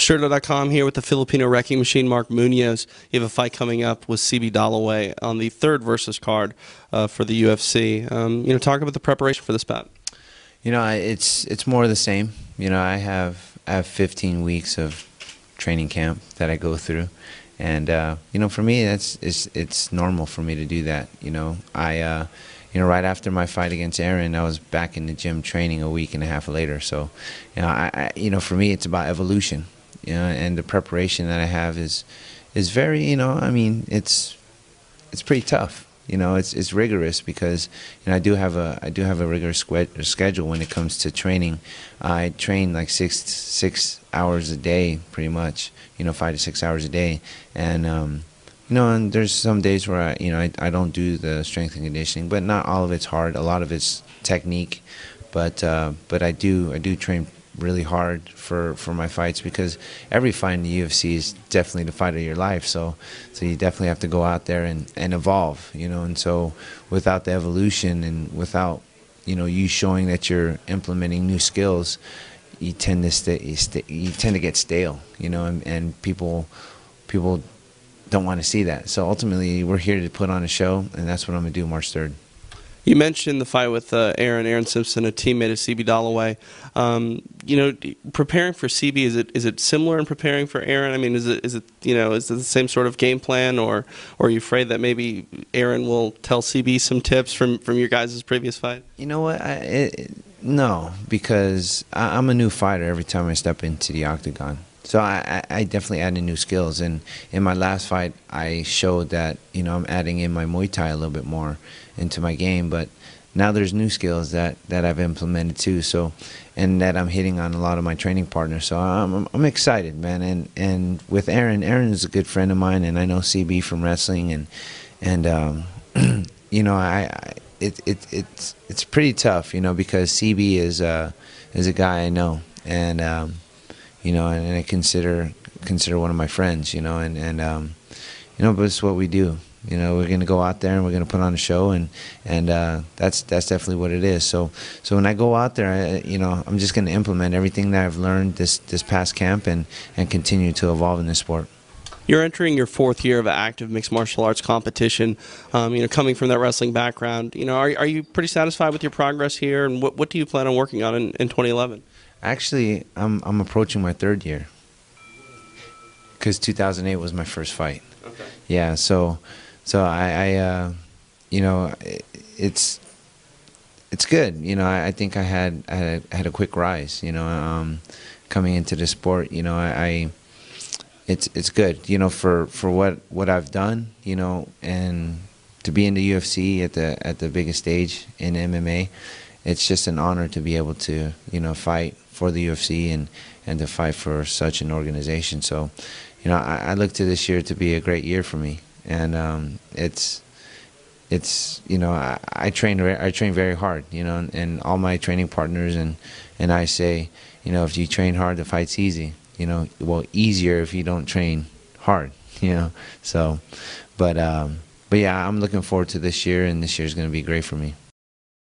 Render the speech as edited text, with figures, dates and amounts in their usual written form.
Shirto.com here with the Filipino wrecking machine, Mark Munoz. You have a fight coming up with CB Dollaway on the third versus card for the UFC. Talk about the preparation for this bout. It's more of the same. I have 15 weeks of training camp that I go through, and for me it's normal for me to do that. Right after my fight against Aaron, I was back in the gym training a week and a half later. So, for me it's about evolution. And the preparation that I have is very, it's pretty tough. It's rigorous because I do have a rigorous schedule when it comes to training. I train like six hours a day, pretty much. 5 to 6 hours a day, and and there's some days where I don't do the strength and conditioning, but not all of it's hard. A lot of it's technique, but I do train really hard for my fights, because every fight in the UFC is definitely the fight of your life. So you definitely have to go out there and evolve, and so without the evolution and without you showing that you're implementing new skills, you tend to get stale, and people don't want to see that. So ultimately we're here to put on a show, and that's what I'm going to do March 3rd. You mentioned the fight with Aaron Simpson, a teammate of CB Dollaway. Preparing for CB, is it similar in preparing for Aaron? I mean, is it the same sort of game plan, or are you afraid that maybe Aaron will tell CB some tips from your guys' previous fight? You know what? No, because I'm a new fighter every time I step into the octagon. So I definitely add in new skills, and in my last fight I showed that I'm adding in my Muay Thai a little bit more into my game, but now there's new skills that I've implemented too. So, and that I'm hitting on a lot of my training partners. So I'm excited, man. And with Aaron is a good friend of mine, and I know CB from wrestling, and it's pretty tough, because CB is a guy I know, and and I consider one of my friends, but it's what we do. We're going to go out there and we're going to put on a show, and that's definitely what it is. So when I go out there, I'm just going to implement everything that I've learned this past camp and continue to evolve in this sport. You're entering your 4th year of active mixed martial arts competition. Coming from that wrestling background, are you pretty satisfied with your progress here, and what do you plan on working on in 2011? Actually, I'm approaching my 3rd year, because 2008 was my first fight. Okay. Yeah, so it's good. I think I had a quick rise. Coming into the sport. It's good. For what I've done. And to be in the UFC at the biggest stage in MMA. It's just an honor to be able to, fight for the UFC and to fight for such an organization. So, I look to this year to be a great year for me, and I train very hard, and all my training partners and I say, if you train hard, the fight's easy. Well, easier if you don't train hard. So, but yeah, I'm looking forward to this year, and this year's going to be great for me.